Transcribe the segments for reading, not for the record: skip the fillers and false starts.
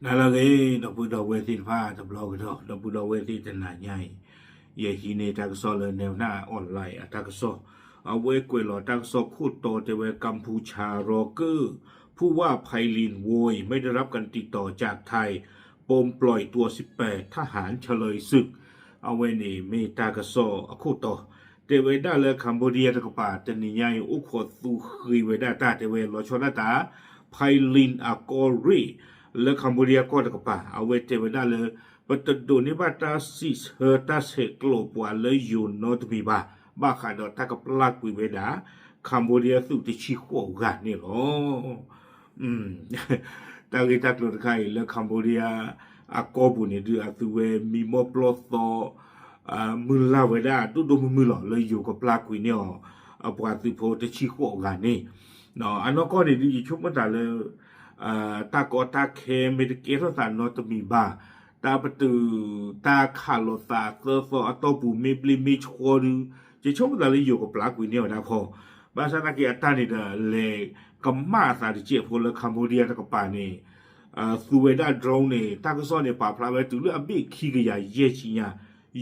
นั่นละเลยดอกบุดอกเวทีผ้าดับลอกดอกบุดอกเวทีจะหนาใหญ่เย่ฮีเนทักษอเลยแนวหน้าออนไลน์ทักษอเอาไว้กวยหล่อทักษอคู่โตเตเวกัมพูชารอเกอร์ผู้ว่าไพลินโวยไม่ได้รับการติดต่อจากไทยปมปล่อยตัว18ทหารเฉลยศึกเอาไว้นี่เมตากษอคู่โตเตเวด้าเลยคัมโบเดียตะกป่าเตนิยายอุขดสูคุยเวด้าตาเตเวลอชนาตาไพลินอากอรีle Cambodia ko ta pa awe te weda le patdo ni ba ta sis he ta se klo pwa le you not bi ba kha do ta ka plak wi weda Cambodia su ti chi kho ga ni lo ta ri ta klo kai le Cambodia a ko bu ni du a tu we mi mo plo so mu la weda tu do mu lo le you ko plak wi ni o a pwa tu pho ti chi kho ga ni no ano ko ni di chu ma ta leตากอตาเคเมดิเกสสารนอตมีบาตาประตูตาคาโลซาเซอร์ฟอตปูมีปลีมีชวดูจะชมตาเลยอยู่กับปลากุยเนี่ยนะพ่อบาสนาเกียตานี่เดเลยกัมมาสาดิเจพลคัมโบเดียตะกปานี่สุเวดาโดรนนี่ตากซ้อนเนี่ยป่าพลาเวตุลอบิคีกยาเยชิญา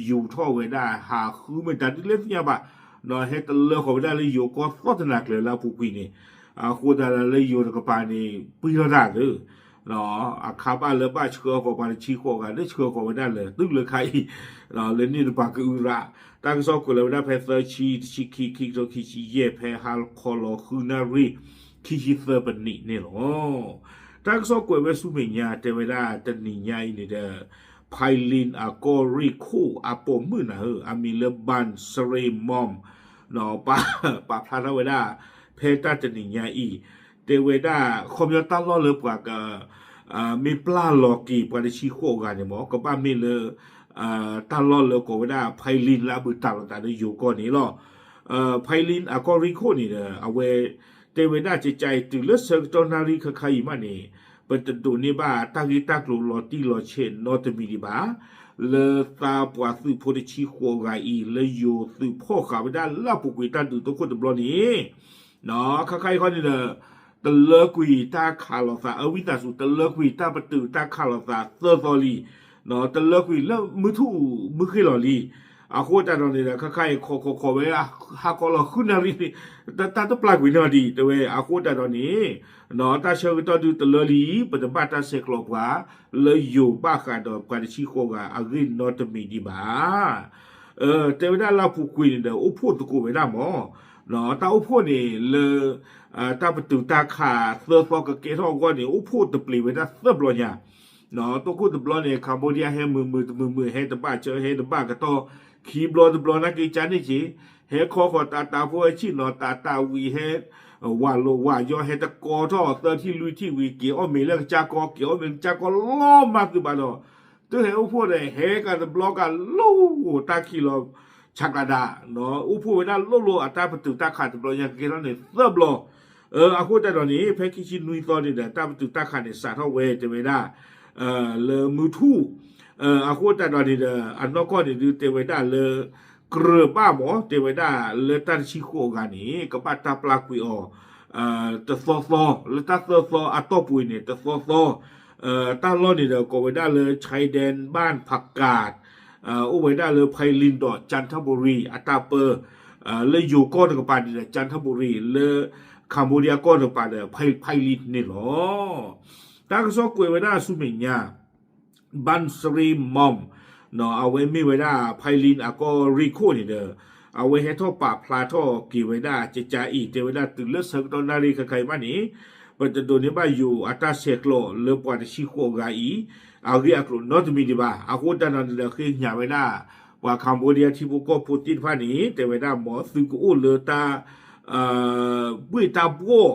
อยู่ท่อเวดาหาคือมันตัดเล็บเนี่ยบะนอเฮตเลขอเวดาเลยอยู่ก็สอดนักเลยแล้วผู้กุยนี่ခုဒါလည်းယူတကပါနေပြီးတော့တာလေနော်အခါပါလဘချခောကိုပါချီခောကလည်းချခောကိုဒါလည်းသူလည်းခိုင်နော်လည်းနေပါကူရာတာကစောကိုလည်းဒါဖက်ဆာချီခိတော့ခိချီရဲ့ဖဲဟာခေါ်လို့ခုနာရီခိချီသပနိနေလို့တာကစောကိုပဲစုမညာတေဝဒတနိညာနေတဲ့ไพลินอากอริคูอาปมือนะอามีเลบันสเรมอมเนาะปาพลาเวดาเพตาจะหนียาอีเตเวดาคอมยอต้าล้อเลือกว่าก็มีปลาลอกีปาดิชิโคกันเนี่ยหมอก็บ้ามีเลยตาล้อเลือกว่าได้ไพลินลาบุตาลตาได้อยู่ก่อนนี้หรอไพลินอากอริโคนี่เนี่ยเอาไว้เตเวดาจิตใจตื่นเลือดเสกตอนนารีขคายมันนี่เป็นตัวนี้บ้าตากิตากลุลอตีลอเชนนอตมีดีบ้าเลตาปวดสืบพอดิชิโคกันอีเลยอยู่สืบพ่อขาไปได้ลาปุกุยตันดูตัวคนตัวบลอนี้เนาะข้าใครคนนี้เนี่ยตะเลิกวีตาคาร์ลซาวิตาสุตะเลิกวีตาประตูตาคาร์ลซาเซอร์ซอลีเนาะตะเลิกวีแล้วมือทู่มือขึ้นหล่อลีอาโคตรตอนนี้เนี่ยข้าใครขอไว้อะหากเราขึ้นนารีตาต้องปลากวีนอดีแต่เว้อาโคตรตอนนี้เนาะตาเชื่อตอนดูตะเลิลีปัจจุบันตาเสกหลอกว่าเลยอยู่บ้าขาดอกการชี้โคกาอารินนอตมีดีบ้าแต่เวลาเราพูดคุยเนี่ยโอ้พูดตะกูไม่ได้หมอเนาะตาอุพูนี่เลยตาประตูตาขาเสื้อฟอกกับเกทองก้อนนี่อุพูตะปลีไว้ได้เสื้อบลอเนี่ยเนาะตัวกูตะบลอเนี่ยคัมโบเดียให้มือให้ตะบ้าเจอให้ตะบ้าก็ต่อขีบลอตะบลอนักกิจานี่จีให้คอตาพวกชิเนาะตาวีให้ว่าโลว่าย่อให้ตะกอท่อเตอที่ลุยที่วีเกี่ยวมีเรื่องจากอเกี่ยวมีจากอล้อมากคือบ้านเนาะตัวให้อุพูเนี่ยให้กันตะบลอกันลู่ตาขีโลชักกระดาเนาะอุพูเวลาโลอัตราประตูตาขาดบลอยางเกล้าเนี่ยเสื้อบลออาคูแต่ตอนนี้เพคิชินุยตอนนี้เนี่ยตาประตูตาขาดเนี่ยสาเท่าเวจะไม่ได้เลมือทู่อาคูแต่ตอนนี้เนี่ยอันนอกก็เนี่ยดูเตเวด้าเลกระบ้าหมอเตเวด้าเลตันชิโคกันนี่กับปัตตาปลากุยอตะซอเลตัสซออัตโตปุยเนี่ยตะซอตาล้อนี่เนี่ยก็เวด้าเลยชายแดนบ้านผักกาดอุเวด้าเลยไพลินดอจันทบุรีอัตตาเปอร์เลยอยู่ก้อนกับปานเนี่ยจันทบุรีเลยคัมโบเดียก้อนกับปานเนี่ยไพลินนี่หรอตากระซอกเวด้าสุเมญญาบันสรีมอมเนาะเอาไว้มีเวด้าไพลินอะก็ริโคนี่เด้อเอาไว้ให้ท่อป่าพลาท่อกี่เวด้าจะจ่าอีเทเวด้าตื่นเลือดเสกตอนนารีใครมานี่ปัจจุบันนี้บ้าอยู่อัตตาเสกโลเลือปวดชิโคกาอีอาเรียกนอตมีดีบ่าอาโคตานันเดคือหยาเวลาว่าคัมโบเดียที่พวกก็พูดติดพานี้แต่เวลาหมอซึกูเลตาบุยตาบัว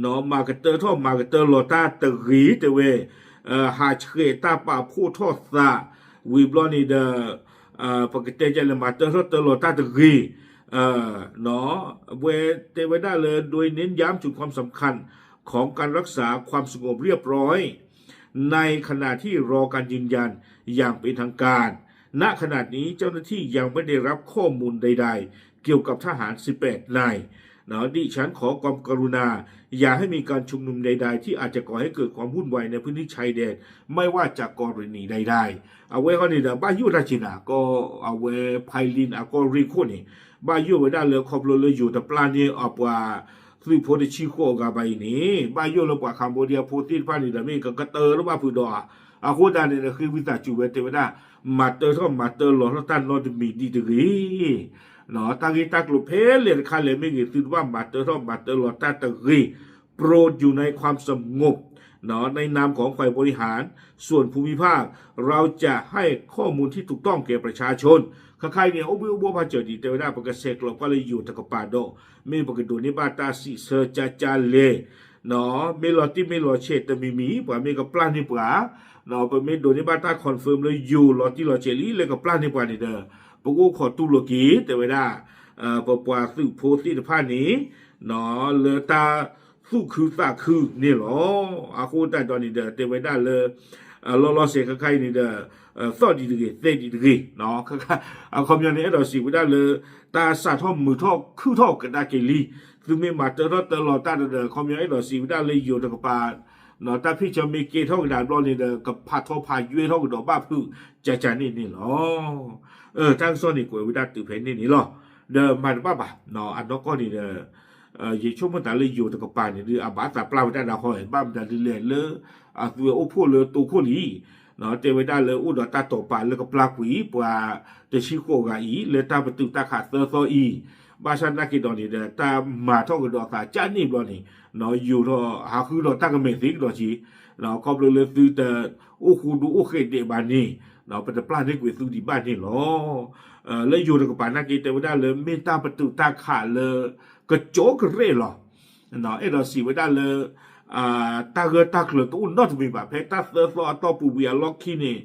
เนาะมาเกเตอร์ท่อมาเกเตอร์โลตาตะรีแต่เวหาเชตาป่าพูดทอดซาวีบลอนี่เดปกติจะเลยมาเตอร์โลตาตะรีเนาะเวแต่เวลาเลยโดยเน้นย้ำจุดความสำคัญของการรักษาความสงบเรียบร้อยในขณะที่รอการยืนยันอย่างเป็นทางการณขณะนี้เจ้าหน้าที่ยังไม่ได้รับข้อมูลใดๆเกี่ยวกับทหาร18นาย เนาะดิฉันขอความกรุณาอย่าให้มีการชุมนุมใดๆที่อาจจะก่อให้เกิดความวุ่นวายในพื้นที่ชายแดนไม่ว่าจากกรณีใดๆเอาไว้ก็นี่นะบ้านยุราชินาก็เอาไว้ไพลินอาก็ริโคนี่บ้านยุไว้ได้เลยขอบเลยอยู่แต่ปลาเนี่ยเอาว่าคือพอได้ชี้ข้อกับไปนี่บ้านยุเราปว่าคัมโบเดียโพติฟ้านี่ละมีก็กระเตอแล้วมาพูดอ่ะอาโคดาเนี่ยคือวิสาจูเวเตวดามาเตอร์ก็มาเตอร์หลอตันนอดมีดีดรีเนาะตากีตากลุเพเลนคาเลไม่กี่ติดว่ามาเตอร์ก็มาเตอร์หลอตันตรีโปรดอยู่ในความสงบเนาะในนามของฝ่ายบริหารส่วนภูมิภาคเราจะให้ข้อมูลที่ถูกต้องแก่ประชาชนข้าใครเนี่ยอุบพาเจอดีเตวดาปกเสกเราก็เลยอยู่ตะกปาโดไม่ปกดูนิบาตาสิเซจาเลเนาะไม่หลอที่ไม่หลอเชตมีป่ะไม่กับปลานี่ป่ะเนาะไปไม่โดนิบาตาคอนเฟิร์มเลยอยู่หลอที่หลอเชลีเลยกับปลานี่ป่ะนี่เด้อปกขอตุลกีเตวดาปปวาสืบโพสิทผ้านี้เนาะเลตาสู้คือตาคือนี่หรออาคูแต่ตอนนี้เด้อเตวดาเลยลอเสกใครนี่เด้อสอดีดีเตดีดีเนาะค่ะเอาคอมยอนนี้เราสิวดาเลยตาสาท่อมือท่อคือท่อกันได้เกลีคือไม่มาเตอร์ตลอดตาเด้อคอมยอนนี้เราสิวดาเลยอยู่ตะกปาเนาะตาพี่จะมีเกท่อกันได้รอนี่เด้อกับพาท่อพายุท่อกันดอกบ้าพึ่งจะนี่หรอทางซ้อนนี่กวยวิดาตื่นเพนนี่หรอเด้อมาบ้าบ่เนาะอันนั้นก็นี่เด้อยิ่งช่วงมันตาเลยอยู่ตะกปานี่หรืออาบาตาปลาวิดาดาวหอยบ้ามันจะเรื่อยเลยตัวโอ้พวกเลยตัวพวกนี้เนาะเทวดาเลยอุดตาตปาเลยก็ปลากุยปว่าจะชิโกกาอีเลยตาประตูตาขาดเตอร์ซออีบาชันนักกิดอนี่เด้อตามาท่อกันดอกตาจ้านี่บลอนี่เนาะอยู่เนาะหาคือดอกตากระเมสิกดอกชีเนาะครอบเลยซื้อแต่โอ้คูดูโอเคเดบานี่เนาะเป็นปลาได้กวยซื้อที่บ้านนี่หรอแล้วอยู่กับปานักกิเทวดาเลยเมตาประตูตาขาดเลยก็โจกเร่หรอเนาะเราสิเวดาเลยตาเกตากเลยตู้นอตมีแบบเพตาเซอร์ฟอตอปูเวียล็อกคีนี่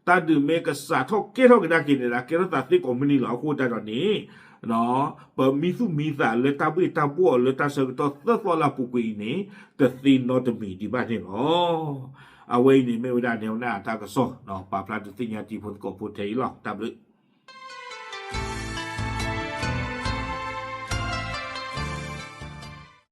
ตาดูเมกสาทอกเกทอกกันกินนะเกทตาสิคอมมินีหรอคูตาตอนนี้เนาะเปิดมีสุมีสาเลยตาบิตาบัวเลยตาเซอร์ตอเซอร์ฟอลาปูกุยนี่แต่ซีนอตมีดีบ้านนี่หรอเอาไว้นี่ไม่เวดาแนวหน้าตากระโซเนาะปาพลาดสิญญาจีพลกบพูดเทยหรอกตาบึ